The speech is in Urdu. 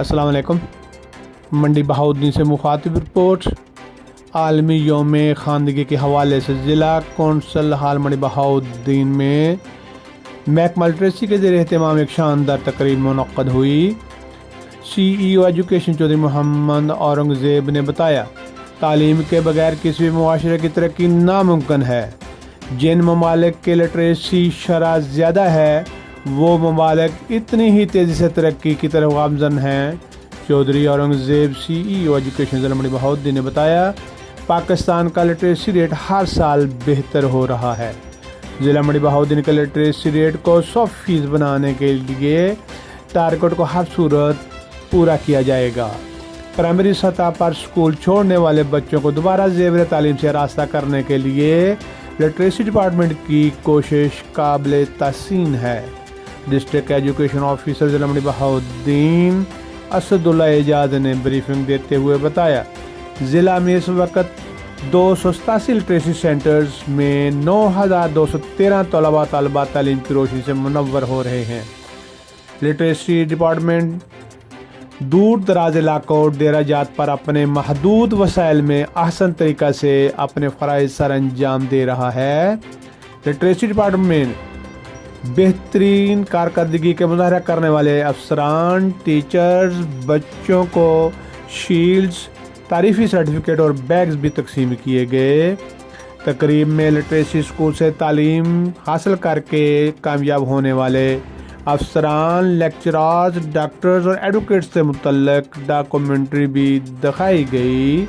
السلام علیکم۔ منڈی بہاؤالدین سے مخاطب رپورٹ۔ عالمی یوم خواندگی کے حوالے سے ضلع کونسل ہال منڈی بہاؤالدین میں محکمہ لٹریسی کے زیر اہتمام ایک شاندار تقریب منعقد ہوئی۔ سی ای او ایجوکیشن چودھری محمد اورنگزیب نے بتایا، تعلیم کے بغیر کسی بھی معاشرے کی ترقی ناممکن ہے۔ جن ممالک کے لٹریسی شرح زیادہ ہے وہ ممالک اتنی ہی تیزی سے ترقی کی طرف گامزن ہیں۔ چودھری اورنگزیب سی ای او ایجوکیشن ضلع منڈی بہاؤالدین نے بتایا، پاکستان کا لٹریسی ریٹ ہر سال بہتر ہو رہا ہے۔ ضلع منڈی بہاؤالدین کے لٹریسی ریٹ کو 100% بنانے کے لیے ٹارگٹ کو ہر صورت پورا کیا جائے گا۔ پرائمری سطح پر اسکول چھوڑنے والے بچوں کو دوبارہ زیور تعلیم سے آراستہ کرنے کے لیے لٹریسی ڈپارٹمنٹ کی کوشش قابل تحسین ہے۔ ڈسٹرکٹ ایجوکیشن آفیسر ضلع منڈی بہاؤالدین اسد اللہ اعجاز نے بریفنگ دیتے ہوئے بتایا، ضلع میں اس وقت 287 لٹریسی سینٹرز میں 9213 طلباء طالبات تعلیم کی روشنی سے منور ہو رہے ہیں۔ لٹریسی ڈپارٹمنٹ دور دراز علاقوں اور ڈیرہ جات پر اپنے محدود وسائل میں احسن طریقہ سے اپنے فرائض سر انجام دے رہا ہے۔ لٹریسی ڈپارٹمنٹ بہترین کارکردگی کے مظاہرہ کرنے والے افسران، ٹیچرز، بچوں کو شیلڈز، تعریفی سرٹیفکیٹ اور بیگز بھی تقسیم کیے گئے۔ تقریب میں لٹریسی اسکول سے تعلیم حاصل کر کے کامیاب ہونے والے افسران، لیکچرارز، ڈاکٹرز اور ایڈوکیٹس سے متعلق ڈاکومنٹری بھی دکھائی گئی۔